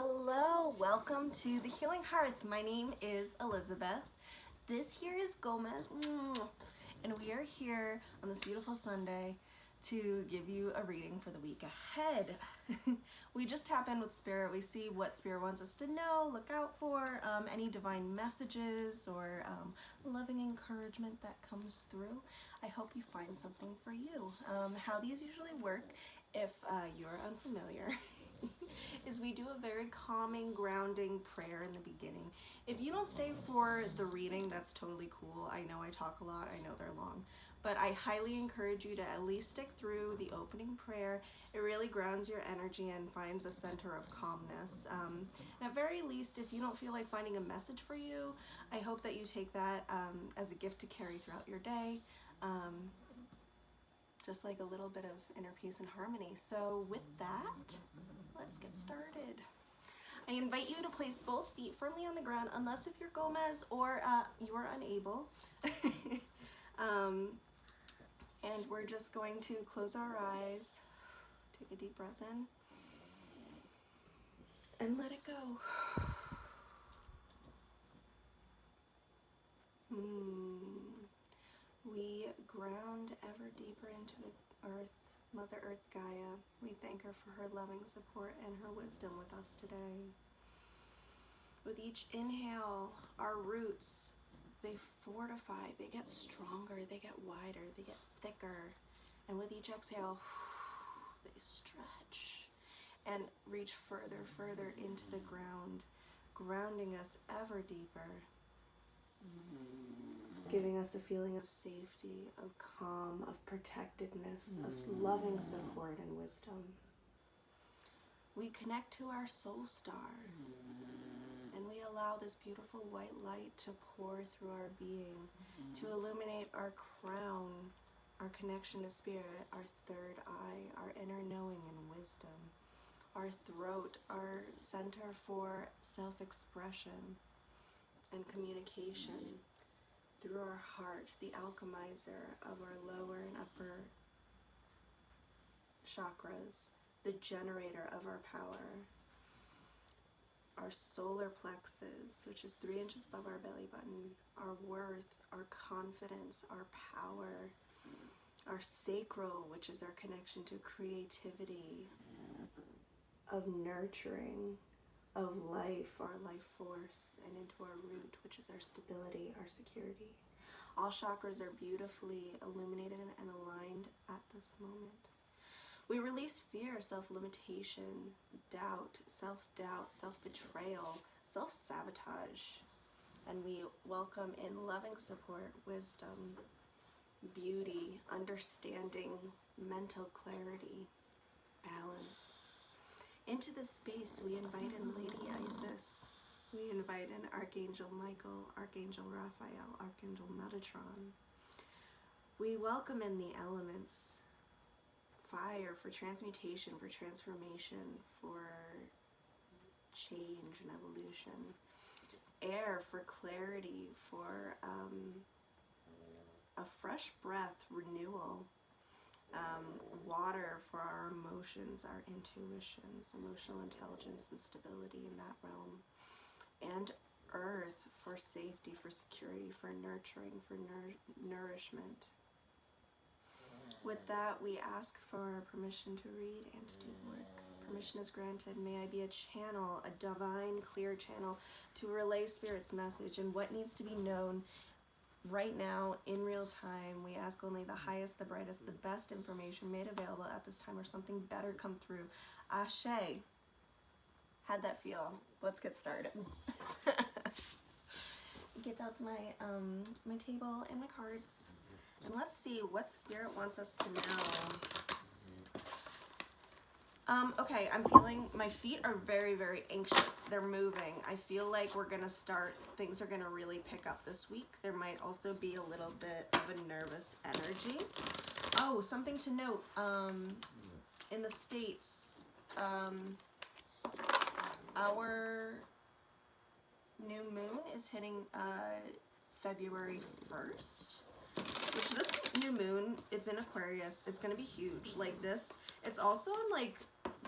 Hello, welcome to the Healing Hearth. My name is Elizabeth. This here is Gomez, and we are here on this beautiful Sunday to give you a reading for the week ahead. We just tap in with Spirit. We see what Spirit wants us to know, look out for, any divine messages or loving encouragement that comes through. I hope you find something for you. How these usually work, if you're unfamiliar, is we do a very calming, grounding prayer in the beginning. If you don't stay for the reading, that's totally cool. I know I talk a lot, I know they're long, but I highly encourage you to at least stick through the opening prayer. It really grounds your energy and finds a center of calmness. And at very least, if you don't feel like finding a message for you, I hope that you take that as a gift to carry throughout your day. Just like a little bit of inner peace and harmony. So with that, let's get started. I invite you to place both feet firmly on the ground, unless if you're Gomez or you are unable. And we're just going to close our eyes, take a deep breath in, and let it go. We ground ever deeper into the earth, Mother Earth Gaia. We thank her for her loving support and her wisdom with us today. With each inhale, our roots, they fortify, they get stronger, they get wider, they get thicker. And with each exhale, they stretch and reach further into the ground, grounding us ever deeper, giving us a feeling of safety, of calm, of protectedness, of loving support and wisdom. We connect to our soul star, and we allow this beautiful white light to pour through our being, to illuminate our crown, our connection to spirit, our third eye, our inner knowing and wisdom, our throat, our center for self-expression and communication, through our heart, the alchemizer of our lower and upper chakras, the generator of our power, our solar plexus, which is 3 inches above our belly button, our worth, our confidence, our power, our sacral, which is our connection to creativity, of nurturing, of life, our life force, and into our root, which is our stability, our security. All chakras are beautifully illuminated and aligned at this moment. We release fear, self-limitation, doubt, self-betrayal, self-sabotage, and we welcome in loving support, wisdom, beauty, understanding, mental clarity, balance. Into this space, we invite in Lady Isis. We invite in Archangel Michael, Archangel Raphael, Archangel Metatron. We welcome in the elements. Fire for transmutation, for transformation, for change and evolution. Air for clarity, for a fresh breath, renewal. Water for our emotions, our intuitions, emotional intelligence and stability in that realm. And earth for safety, for security, for nurturing, for nourishment. With that, we ask for permission to read and to do the work. Permission is granted. May I be a channel, a divine, clear channel to relay Spirit's message and what needs to be known right now, in real time. We ask only the highest, the brightest, the best information made available at this time, or something better come through. Ashe. How'd that feel? Let's get started. Get out my my table and my cards, and let's see what Spirit wants us to know. Okay, I'm feeling my feet are very anxious. They're moving. I feel like we're gonna start, things are gonna really pick up this week. There might also be a little bit of a nervous energy. Oh, something to note, in the States, our new moon is hitting February 1st. Which this new moon, it's in Aquarius. It's gonna be huge. Like this, it's also in like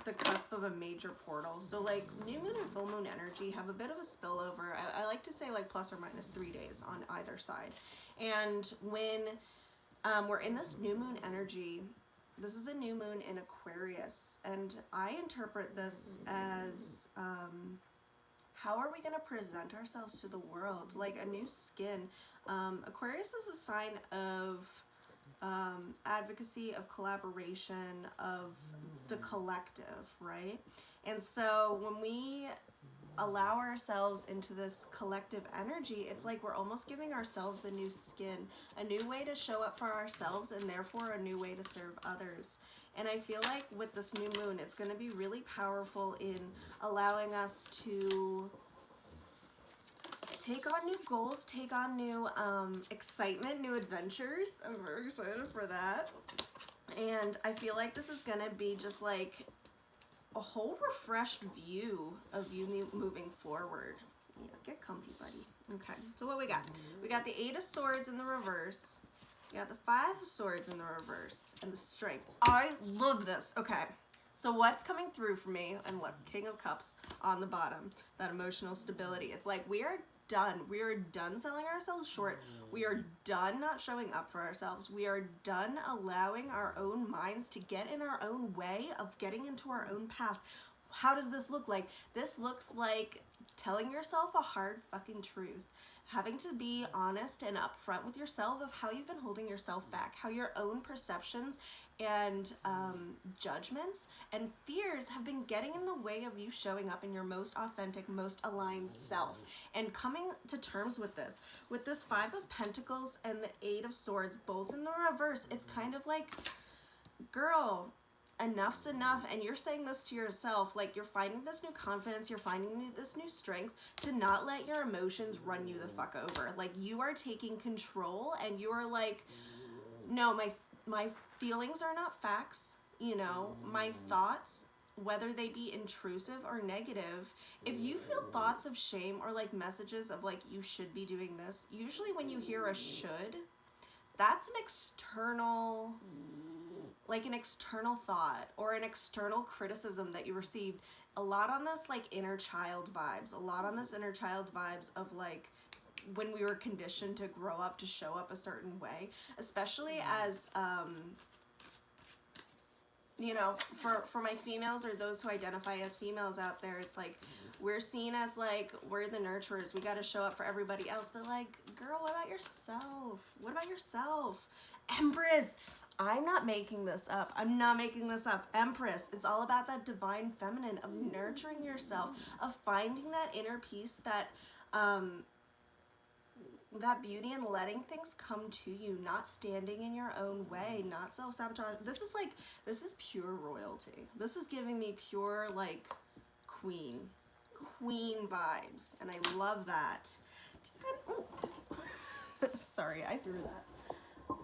the cusp of a major portal. So like new moon and full moon energy have a bit of a spillover. I like to say like plus or minus 3 days on either side. And when we're in this new moon energy, this is a new moon in Aquarius, and I interpret this as how are we going to present ourselves to the world? Like a new skin. Aquarius is a sign of advocacy, of collaboration, of the collective, right? And so when we allow ourselves into this collective energy, it's like we're almost giving ourselves a new skin, a new way to show up for ourselves, and therefore a new way to serve others. And I feel like with this new moon, it's going to be really powerful in allowing us to take on new goals, take on new excitement, new adventures. I'm very excited for that. And I feel like this is going to be just like a whole refreshed view of you moving forward. Yeah, get comfy, buddy. Okay, so what we got? We got the 8 of Swords in the reverse. We got the 5 of Swords in the reverse. And the Strength. I love this. Okay, so what's coming through for me? And look, King of Cups on the bottom. That emotional stability. It's like we are done. We are done selling ourselves short. We are done not showing up for ourselves. We are done allowing our own minds to get in our own way of getting into our own path. How does this look like? This looks like telling yourself a hard fucking truth. Having to be honest and upfront with yourself of how you've been holding yourself back, how your own perceptions and judgments and fears have been getting in the way of you showing up in your most authentic, most aligned self. And coming to terms with this 5 of Pentacles and the 8 of Swords, both in the reverse, it's kind of like, girl, enough's enough. And you're saying this to yourself, like you're finding this new confidence, you're finding this new strength to not let your emotions run you the fuck over. Like you are taking control and you are like, no, my feelings are not facts, you know, my thoughts, whether they be intrusive or negative, if you feel thoughts of shame or like messages of like you should be doing this, usually when you hear a should, that's an external, like an external thought or an external criticism that you received. A lot on this like inner child vibes, of like when we were conditioned to grow up, to show up a certain way, especially as you know, for my females or those who identify as females out there, it's like we're seen as like we're the nurturers, we got to show up for everybody else, but like, girl, what about yourself? Empress, I'm not making this up. Empress, it's all about that divine feminine, of nurturing yourself, of finding that inner peace, that that beauty, and letting things come to you, not standing in your own way, not self-sabotage. This is pure royalty. This is giving me pure like queen vibes, and I love that. Sorry, I threw that.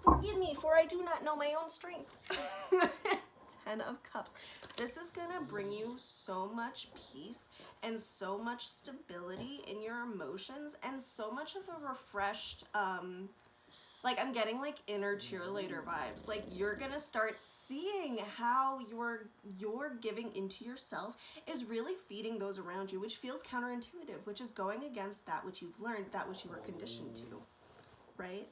Forgive me, for I do not know my own strength. 10 of Cups. This is gonna bring you so much peace and so much stability in your emotions, and so much of a refreshed, like I'm getting like inner cheerleader vibes. Like you're gonna start seeing how you're giving into yourself is really feeding those around you, which feels counterintuitive, which is going against that which you've learned, that which you were conditioned to, right?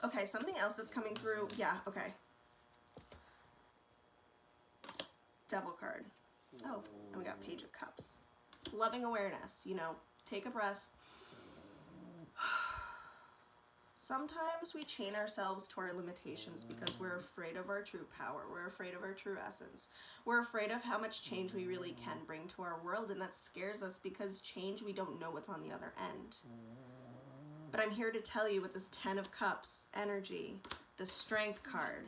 Okay, something else that's coming through. Yeah, okay. Devil card. Oh, and we got Page of Cups. Loving awareness, you know, take a breath. Sometimes we chain ourselves to our limitations because we're afraid of our true power. We're afraid of our true essence. We're afraid of how much change we really can bring to our world, and that scares us because change, we don't know what's on the other end. But I'm here to tell you, with this 10 of Cups energy, the Strength card,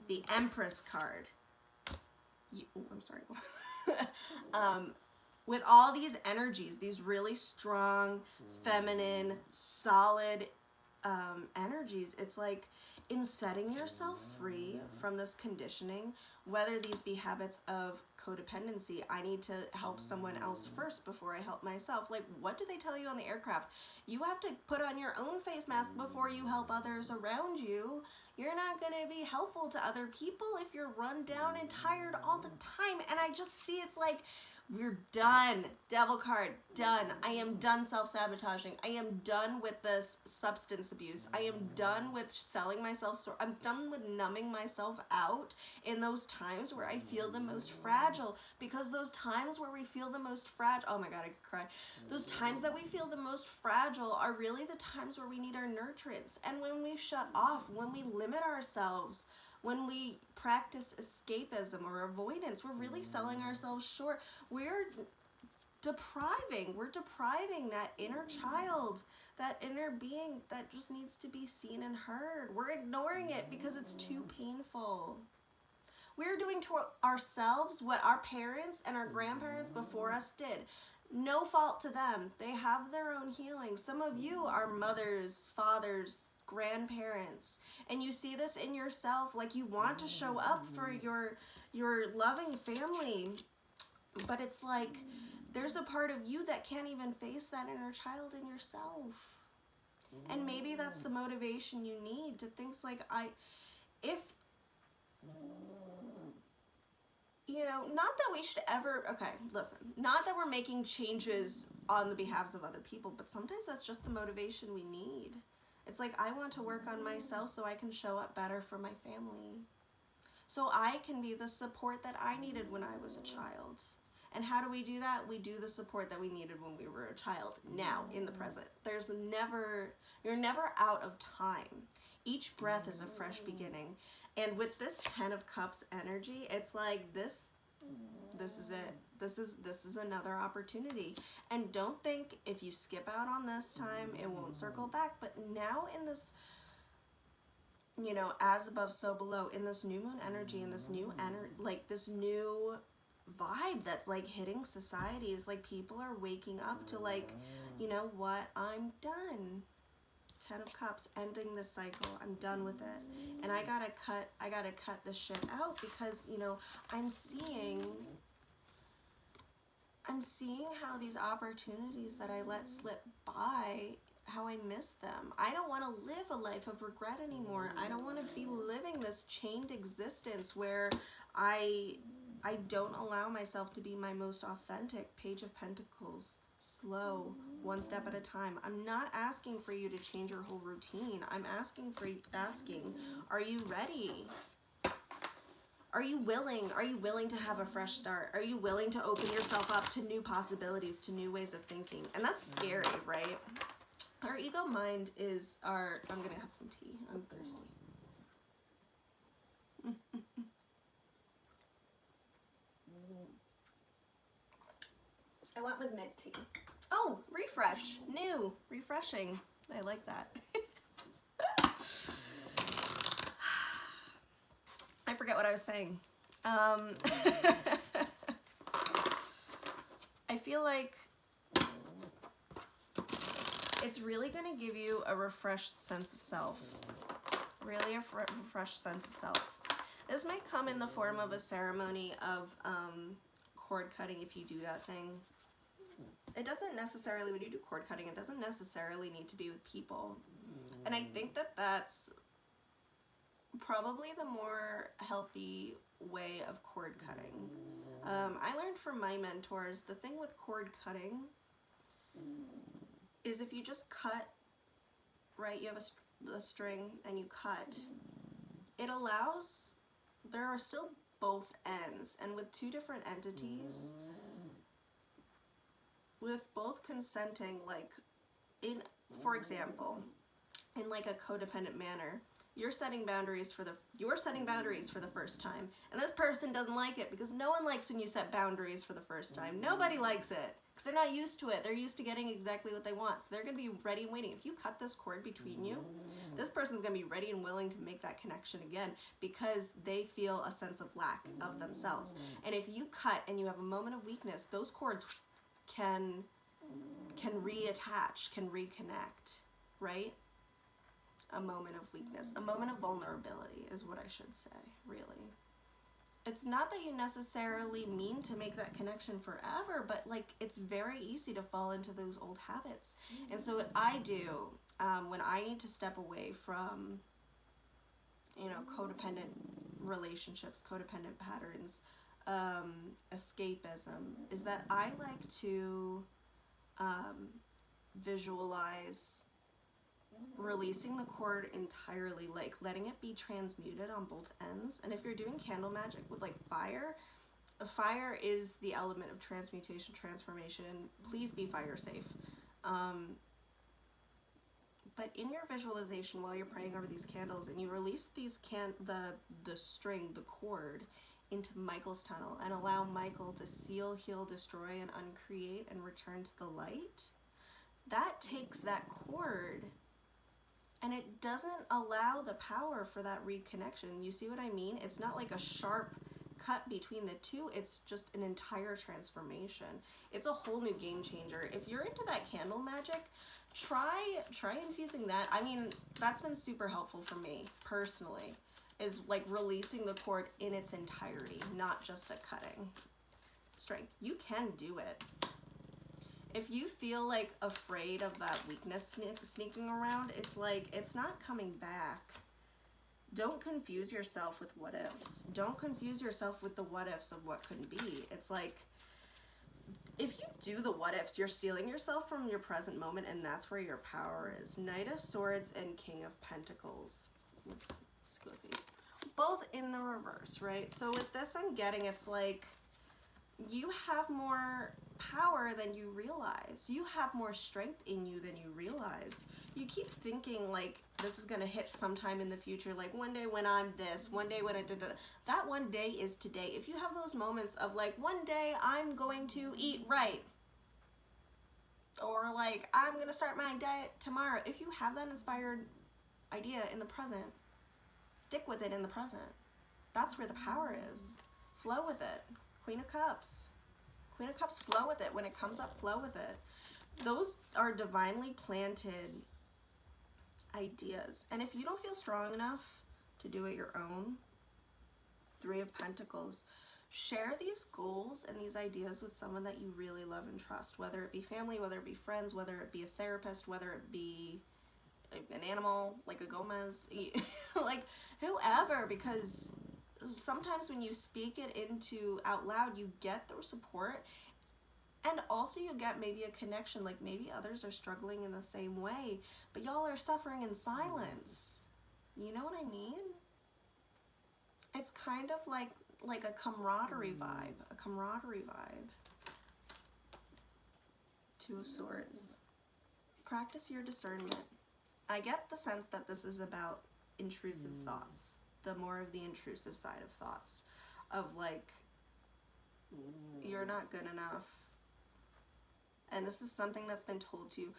the Empress card, with all these energies, these really strong, feminine, solid energies, it's like in setting yourself free from this conditioning, whether these be habits of codependency. I need to help someone else first before I help myself. Like, what do they tell you on the aircraft? You have to put on your own face mask before you help others around you. You're not going to be helpful to other people if you're run down and tired all the time. And I just see it's like, we're done. Devil card, done. I am done self-sabotaging. I am done with this substance abuse. I am done with selling myself. I'm done with numbing myself out in those times where I feel the most fragile. Because those times where we feel the most fragile, oh my God, I could cry. Those times that we feel the most fragile are really the times where we need our nurturance. And when we shut off, when we limit ourselves, when we practice escapism or avoidance, we're really selling ourselves short. We're depriving that inner child, that inner being that just needs to be seen and heard. We're ignoring it because it's too painful. We're doing to ourselves what our parents and our grandparents before us did. No fault to them. They have their own healing. Some of you are mothers, fathers, grandparents, and you see this in yourself, like you want to show up for your loving family, but it's like there's a part of you that can't even face that inner child in yourself. And maybe that's the motivation you need to things like not that we should ever, okay, listen, not that we're making changes on the behalves of other people, but sometimes that's just the motivation we need. It's like, I want to work on myself so I can show up better for my family. So I can be the support that I needed when I was a child. And how do we do that? We do the support that we needed when we were a child, now, in the present. You're never out of time. Each breath is a fresh beginning. And with this 10 of Cups energy, it's like this is it. This is another opportunity. And don't think if you skip out on this time, it won't circle back. But now in this, as above, so below, in this new moon energy, in this new this new vibe that's like hitting society, is like people are waking up to like, you know what, I'm done. 10 of Cups, ending this cycle. I'm done with it. And I gotta cut this shit out because, I'm seeing how these opportunities that I let slip by, how I miss them. I don't want to live a life of regret anymore. I don't want to be living this chained existence where I don't allow myself to be my most authentic. Page of Pentacles. Slow, one step at a time. I'm not asking for you to change your whole routine. I'm asking, are you ready? Are you willing? Are you willing to have a fresh start? Are you willing to open yourself up to new possibilities, to new ways of thinking? And that's scary, right? Our ego mind is I'm gonna have some tea. I'm thirsty. I went with mint tea. Oh, refresh. New. Refreshing. I like that. I forget what I was saying. I feel like it's really going to give you a refreshed sense of self. Really a refreshed sense of self. This might come in the form of a ceremony of cord cutting if you do that thing. It doesn't necessarily, when you do cord cutting, it doesn't necessarily need to be with people. And I think that that's probably the more healthy way of cord cutting. I learned from my mentors, the thing with cord cutting is if you just cut, right, you have a string and you cut, it allows, there are still both ends, and with two different entities, with both consenting, like for example, in like a codependent manner, you're setting boundaries for the first time, and this person doesn't like it because no one likes when you set boundaries for the first time. Nobody likes it because they're not used to it. They're used to getting exactly what they want, so they're going to be ready and waiting. If you cut this cord between you, this person's going to be ready and willing to make that connection again because they feel a sense of lack of themselves. And if you cut and you have a moment of weakness, those cords can reattach, can reconnect, right? A moment of weakness, a moment of vulnerability is what I should say, really. it's not that you necessarily mean to make that connection forever, but like it's very easy to fall into those old habits. And so what I do when I need to step away from, you know, codependent relationships, codependent patterns, escapism, is that I like to visualize releasing the cord entirely, like letting it be transmuted on both ends. And if you're doing candle magic with like fire, fire is the element of transmutation, transformation. Please be fire safe. But in your visualization, while you're praying over these candles, and you release these the string, the cord, into Michael's tunnel, and allow Michael to seal, heal, destroy, and uncreate, and return to the light, that takes that cord, and it doesn't allow the power for that reconnection. You see what I mean? It's not like a sharp cut between the two. It's just an entire transformation. It's a whole new game changer. If you're into that candle magic, try infusing that. I mean, that's been super helpful for me personally, is like releasing the cord in its entirety, not just a cutting. Strength. You can do it. If you feel like afraid of that weakness sneaking around, it's like, it's not coming back. Don't confuse yourself with what ifs. Don't confuse yourself with the what ifs of what couldn't be. It's like, if you do the what ifs, you're stealing yourself from your present moment, and that's where your power is. Knight of Swords and King of Pentacles. Let's go see. Both in the reverse, right? So with this, I'm getting, it's like, you have more power than you realize. You have more strength in you than you realize. You keep thinking like this is going to hit sometime in the future, like one day when I'm this, one day when I did that. That one day is today. If you have those moments of like, one day I'm going to eat right, or like I'm going to start my diet tomorrow, if you have that inspired idea in the present, stick with it in the present. That's where the power is. Flow with it. Queen of Cups. Queen of Cups, flow with it. When it comes up, flow with it. Those are divinely planted ideas. And if you don't feel strong enough to do it your own, Three of Pentacles, share these goals and these ideas with someone that you really love and trust, whether it be family, whether it be friends, whether it be a therapist, whether it be an animal, like a Gomez, like whoever, because sometimes when you speak it into out loud, you get the support, and also you get maybe a connection, like maybe others are struggling in the same way, but y'all are suffering in silence. You know what I mean? It's kind of like a camaraderie vibe, Two of Swords. Practice your discernment. I get the sense that this is about intrusive thoughts, the more of the intrusive side of thoughts, of like, you're not good enough. And this is something that's been told to you.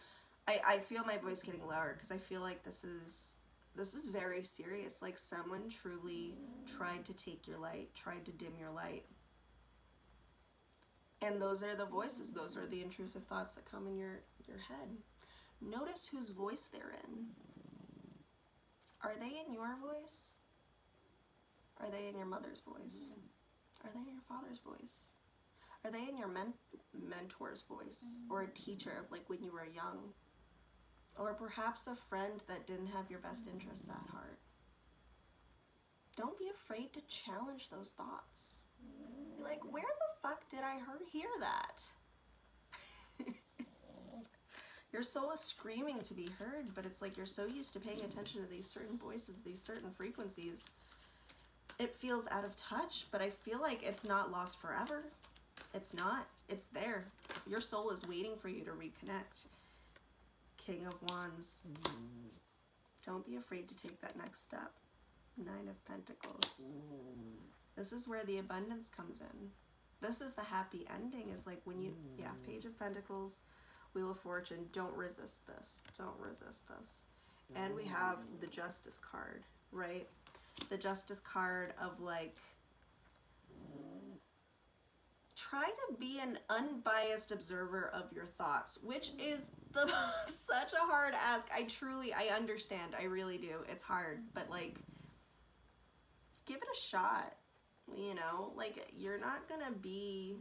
I feel my voice getting louder because I feel like this is very serious. Like someone truly tried to take your light, tried to dim your light. And those are the voices, those are the intrusive thoughts that come in your head. Notice whose voice they're in. Are they in your voice? Are they in your mother's voice? Are they in your father's voice? Are they in your mentor's voice? Or a teacher, like when you were young? Or perhaps a friend that didn't have your best interests at heart? Don't be afraid to challenge those thoughts. Be like, where the fuck did I hear that? Your soul is screaming to be heard, but it's like you're so used to paying attention to these certain voices, these certain frequencies. It feels out of touch, but I feel like it's not lost forever. It's not. It's there. Your soul is waiting for you to reconnect. King of Wands. Don't be afraid to take that next step. Nine of Pentacles. This is where the abundance comes in. This is the happy ending, is like when you, Page of Pentacles, Wheel of Fortune. Don't resist this. Don't resist this. And we have the Justice card, right? The Justice card of like, try to be an unbiased observer of your thoughts, which is such a hard ask. I understand. I really do. It's hard, but like, give it a shot. You know, like, you're not gonna be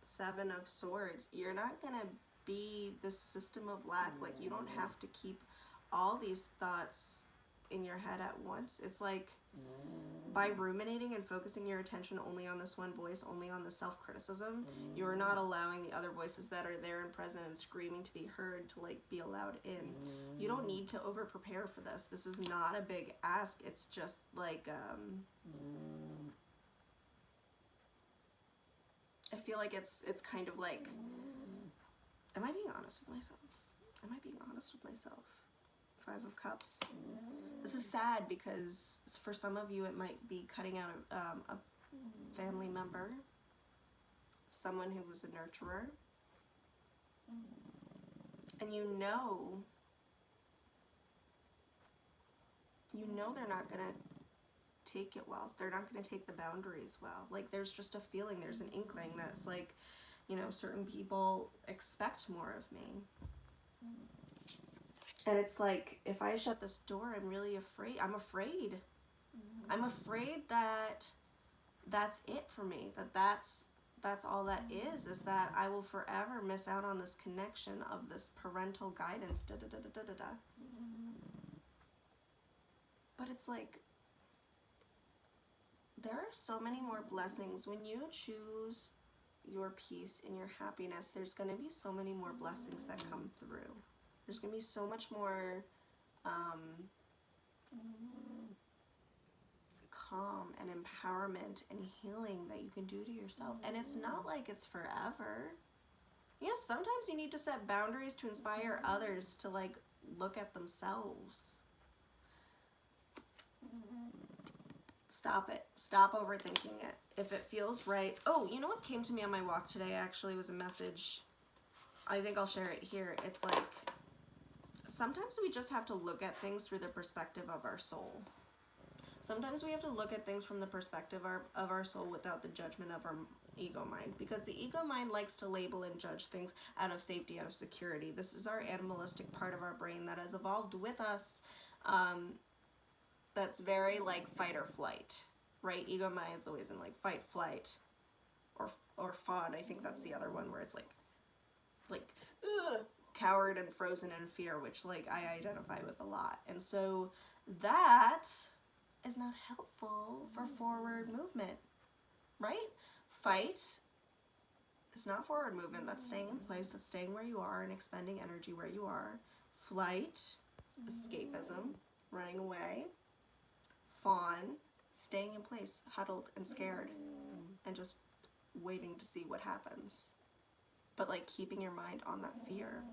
Seven of Swords. You're not gonna be the system of lack. Like, you don't have to keep all these thoughts in your head at once. It's like, by ruminating and focusing your attention only on this one voice, only on the self-criticism, you're not allowing the other voices that are there and present and screaming to be heard to, like, be allowed in. You don't need to over-prepare for this. This is not a big ask. It's just, like, I feel like it's kind of like, am I being honest with myself? Am I being honest with myself? Five of Cups. This is sad because for some of you it might be cutting out a family member, someone who was a nurturer, and you know they're not gonna take it well. They're not gonna take the boundaries well. Like, there's just a feeling, there's an inkling that's like, you know, certain people expect more of me. And it's like, if I shut this door, I'm really afraid. I'm afraid. I'm afraid that that's it for me. That's all that is that I will forever miss out on this connection of this parental guidance, da-da-da-da-da-da-da. But it's like, there are so many more blessings. When you choose your peace and your happiness, there's going to be so many more blessings that come through. There's going to be so much more calm and empowerment and healing that you can do to yourself. And it's not like it's forever. You know, sometimes you need to set boundaries to inspire others to, like, look at themselves. Stop it. Stop overthinking it. If it feels right. Oh, you know what came to me on my walk today actually was a message. I think I'll share it here. It's like, sometimes we just have to look at things through the perspective of our soul. Sometimes we have to look at things from the perspective of our soul without the judgment of our ego mind. Because the ego mind likes to label and judge things out of safety, out of security. This is our animalistic part of our brain that has evolved with us. That's very, like, fight or flight, right? Ego mind is always in, like, fight, flight, or fawn. I think that's the other one where it's like ugh, coward and frozen in fear, which, like, I identify with a lot. And so that is not helpful for forward movement, right? Fight is not forward movement. That's staying in place. That's staying where you are and expending energy where you are. Flight, escapism, running away. Fawn, staying in place, huddled and scared, and just waiting to see what happens. But, like, keeping your mind on that fear.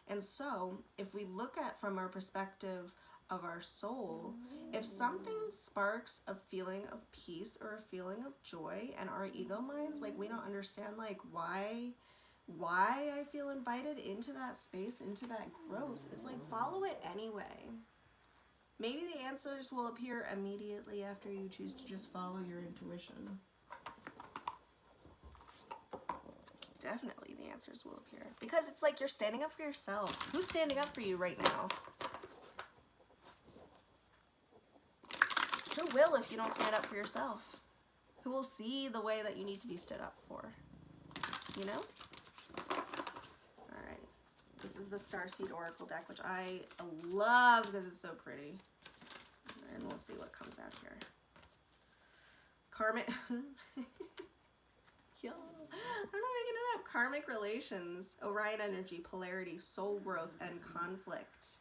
And so, if we look at from our perspective of our soul, if something sparks a feeling of peace or a feeling of joy, and our ego minds, like, we don't understand, like, why I feel invited into that space, into that growth, it's like, follow it anyway. Maybe the answers will appear immediately after you choose to just follow your intuition. Definitely the answers will appear. Because it's like you're standing up for yourself. Who's standing up for you right now? Who will if you don't stand up for yourself? Who will see the way that you need to be stood up for? You know? Alright. This is the Starseed Oracle deck, which I love because it's so pretty. And we'll see what comes out here. Karmic... Yo, I'm not making it up. Karmic relations, Orion energy, polarity, soul growth, and conflict.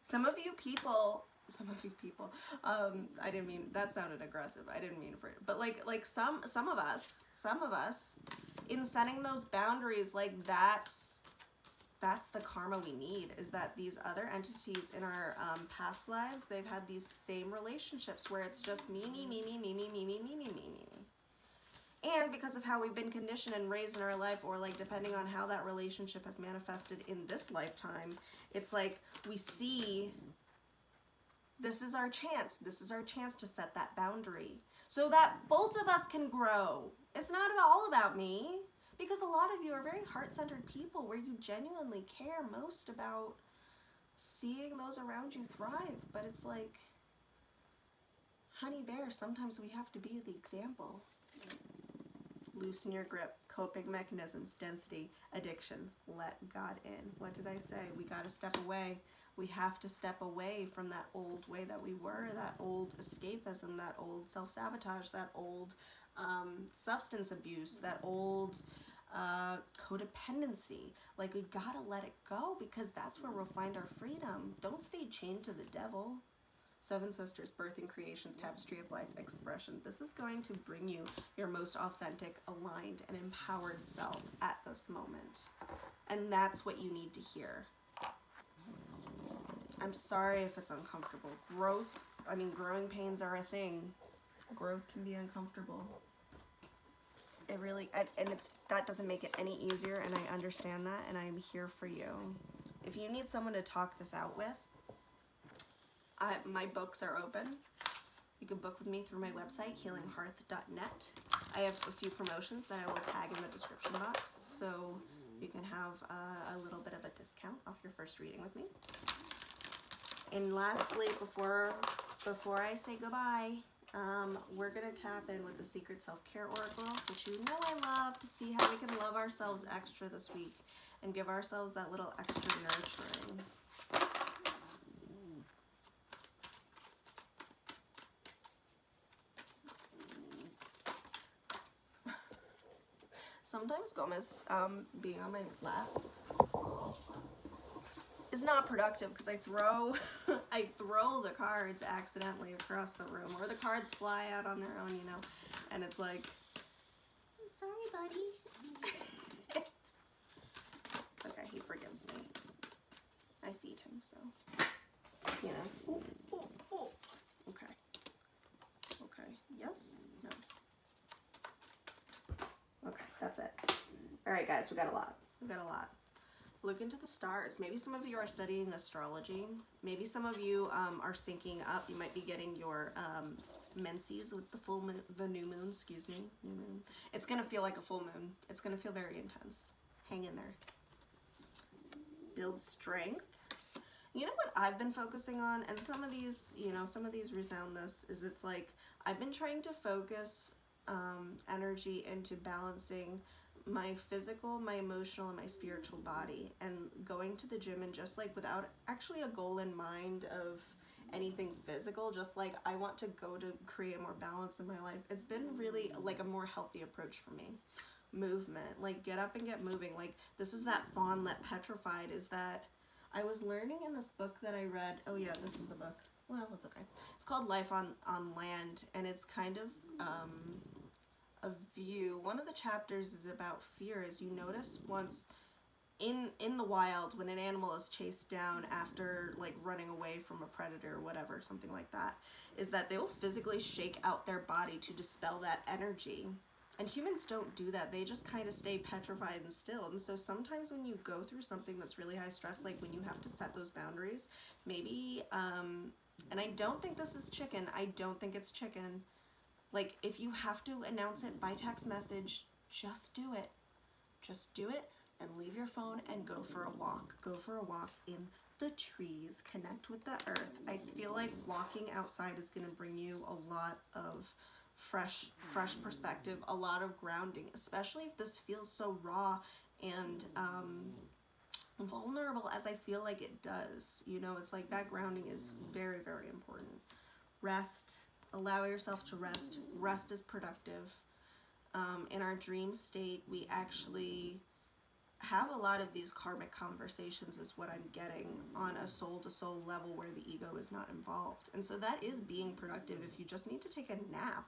Some of you people, I didn't mean, that sounded aggressive. I didn't mean for it. But like some of us, in setting those boundaries, like that's the karma we need, is that these other entities in our past lives, they've had these same relationships where it's just me. And because of how we've been conditioned and raised in our life, or like depending on how that relationship has manifested in this lifetime, it's like we see this is our chance. This is our chance to set that boundary so that both of us can grow. It's not all about me, because a lot of you are very heart-centered people where you genuinely care most about seeing those around you thrive. But it's like, honey bear, sometimes we have to be the example. Loosen your grip, coping mechanisms, density, addiction, let God in. What did I say? We got to step away. We have to step away from that old way that we were, that old escapism, that old self-sabotage, that old substance abuse, that old codependency. Like, we gotta let it go, because that's where we'll find our freedom. Don't stay chained to the devil. Seven Sisters, Birthing Creations, Tapestry of Life, Expression. This is going to bring you your most authentic, aligned, and empowered self at this moment. And that's what you need to hear. I'm sorry if it's uncomfortable. Growing pains are a thing. Growth can be uncomfortable. It really, and that doesn't make it any easier, and I understand that, and I'm here for you. If you need someone to talk this out with, my books are open. You can book with me through my website, healinghearth.net. I have a few promotions that I will tag in the description box, so you can have a little bit of a discount off your first reading with me. And lastly, before I say goodbye, we're going to tap in with the Secret Self-Care Oracle, which you know I love, to see how we can love ourselves extra this week and give ourselves that little extra nurturing. Sometimes Gomez being on my lap is not productive, because I throw the cards accidentally across the room, or the cards fly out on their own, you know, and it's like, I'm sorry, buddy. It's okay, he forgives me. I feed him, so, you know. Okay. Okay. Yes? No. Okay, that's it. All right, guys, we got a lot. Look into the stars. Maybe some of you are studying astrology. Maybe some of you are syncing up. You might be getting your menses with the new moon, new moon. It's going to feel like a full moon. It's going to feel very intense. Hang in there. Build strength. You know what I've been focusing on, and some of these resound this, is it's like I've been trying to focus energy into balancing my physical, my emotional, and my spiritual body, and going to the gym, and just like without actually a goal in mind of anything physical, just like I want to go to create more balance in my life. It's been really like a more healthy approach for me. Movement, like get up and get moving. Like, this is that fawn let petrified, is that I was learning in this book that I read. Oh yeah, this is the book. Well, it's okay. It's called Life on Land, and it's kind of a view. One of the chapters is about fear. As you notice, once in the wild, when an animal is chased down after like running away from a predator or whatever, something like that, is that they will physically shake out their body to dispel that energy. And humans don't do that. They just kind of stay petrified and still. And so sometimes when you go through something that's really high stress, like when you have to set those boundaries, maybe, and I don't think this is chicken. I don't think it's chicken. Like, if you have to announce it by text message, just do it. Just do it, and leave your phone and go for a walk. Go for a walk in the trees. Connect with the earth. I feel like walking outside is going to bring you a lot of fresh perspective, a lot of grounding, especially if this feels so raw and vulnerable as I feel like it does. You know, it's like that grounding is very, very important. Rest. Allow yourself to rest. Rest is productive. In our dream state, we actually have a lot of these karmic conversations, is what I'm getting, on a soul-to-soul level where the ego is not involved. And so that is being productive if you just need to take a nap.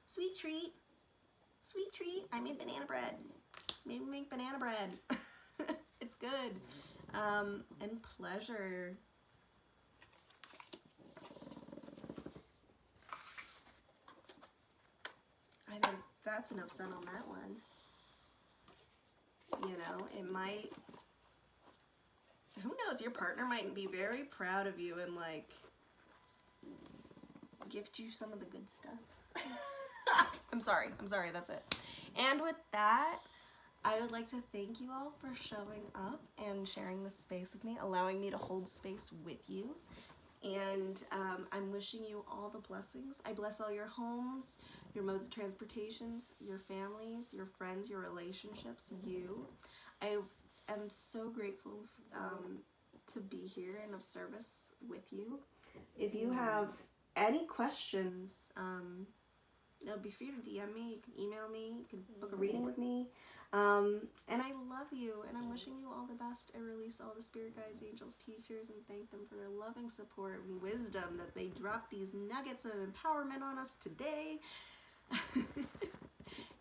Sweet treat. Sweet treat. I made banana bread. Maybe make banana bread. It's good. And pleasure. I think that's enough sun on that one. You know, it might, who knows, your partner might be very proud of you and like gift you some of the good stuff. I'm sorry, that's it. And with that, I would like to thank you all for showing up and sharing this space with me, allowing me to hold space with you. And I'm wishing you all the blessings. I bless all your homes, your modes of transportations, your families, your friends, your relationships, you. I am so grateful to be here and of service with you. If you have any questions, be free to DM me, you can email me, you can book a reading with me. And I love you, and I'm wishing you all the best. I release all the spirit guides, angels, teachers, and thank them for their loving support and wisdom that they drop these nuggets of empowerment on us today.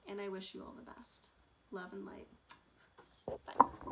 And I wish you all the best. Love and light. Bye.